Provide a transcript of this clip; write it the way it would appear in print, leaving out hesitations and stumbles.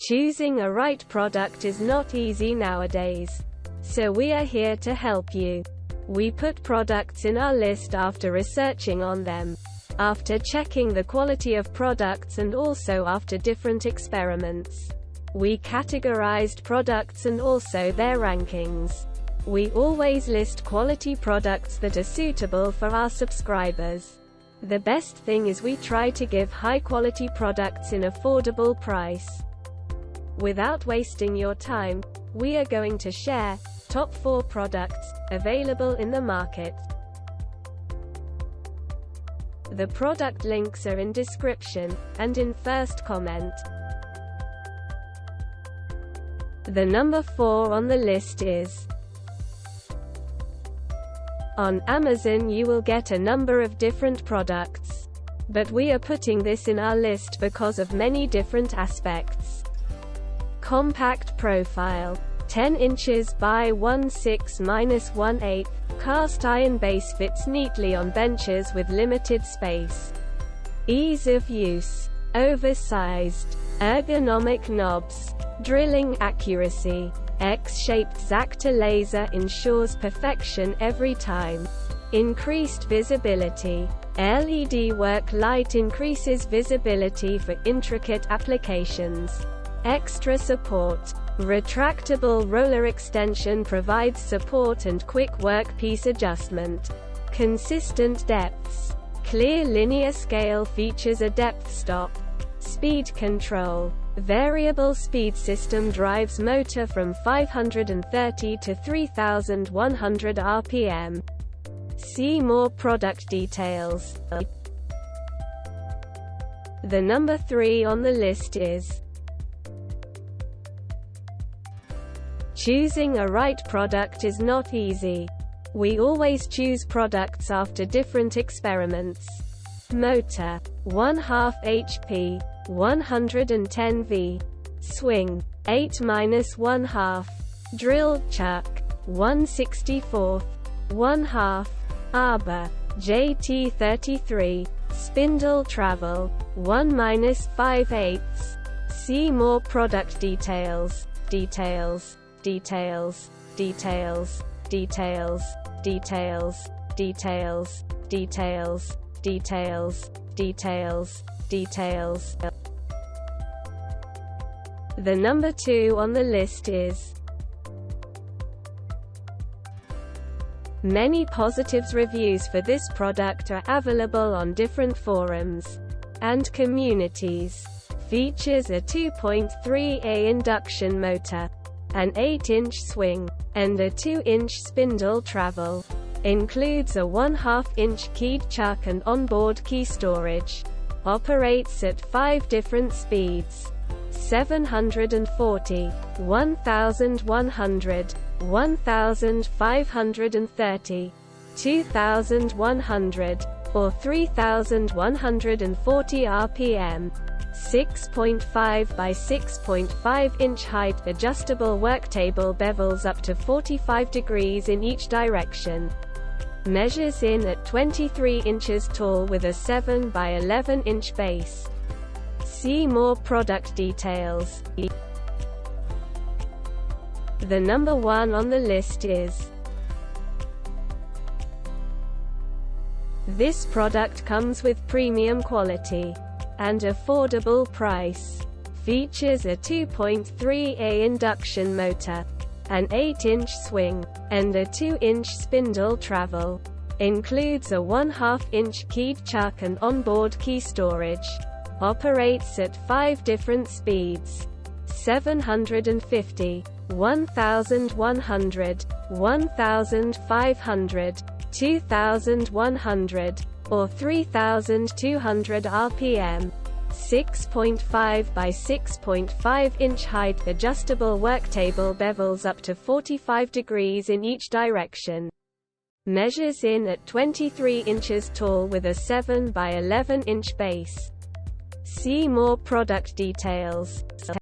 Choosing a right product is not easy nowadays. So we are here to help you. We put products in our list after researching on them, after checking the quality of products, and also after different experiments. We categorized products and also their rankings. We always list quality products that are suitable for our subscribers. The best thing is we try to give high quality products in affordable price. Without wasting your time, we are going to share top 4 products available in the market. The product links are in description and in first comment. The number 4 on the list is on Amazon. You will get a number of different products, but we are putting this in our list because of many different aspects. Compact profile, 10 inches by 1/6-1/8, cast iron base, fits neatly on benches with limited space. Ease of use, oversized, ergonomic knobs, drilling accuracy, X-shaped Zacta laser ensures perfection every time. Increased visibility, LED work light increases visibility for intricate applications. Extra support, retractable roller extension provides support and quick workpiece adjustment. Consistent depths, clear linear scale features a depth stop. Speed control, variable speed system drives motor from 530 to 3100 RPM. See more product details. The number 3 on the list is choosing a right product is not easy. We always choose products after different experiments. Motor, 1/2 HP, 110 V. Swing, 8-1/2. Drill chuck, 1/64, 1/2. Arbor, JT33. Spindle travel, 1-5/8. See more product details. Details, details, details, details, details, details, details, details, details, details. The number 2 on the list is many positives. Reviews for this product are available on different forums and communities. Features a 2.3A induction motor, an 8-inch swing, and a 2-inch spindle travel. Includes a 1/2-inch keyed chuck and onboard key storage. Operates at 5 different speeds: 740, 1100, 1530, 2100, or 3140 RPM. 6.5 by 6.5 inch height, adjustable worktable, bevels up to 45 degrees in each direction. Measures in at 23 inches tall with a 7 by 11 inch base. See more product details. The number 1 on the list is this product comes with premium quality and affordable price. Features a 2.3A induction motor, an 8-inch swing, and a 2-inch spindle travel. Includes a 1/2-inch keyed chuck and onboard key storage. Operates at 5 different speeds: 750, 1100, 1500, 2100, or 3200 RPM. 6.5 by 6.5 inch height, adjustable worktable, bevels up to 45 degrees in each direction. Measures in at 23 inches tall with a 7 by 11 inch base. See more product details.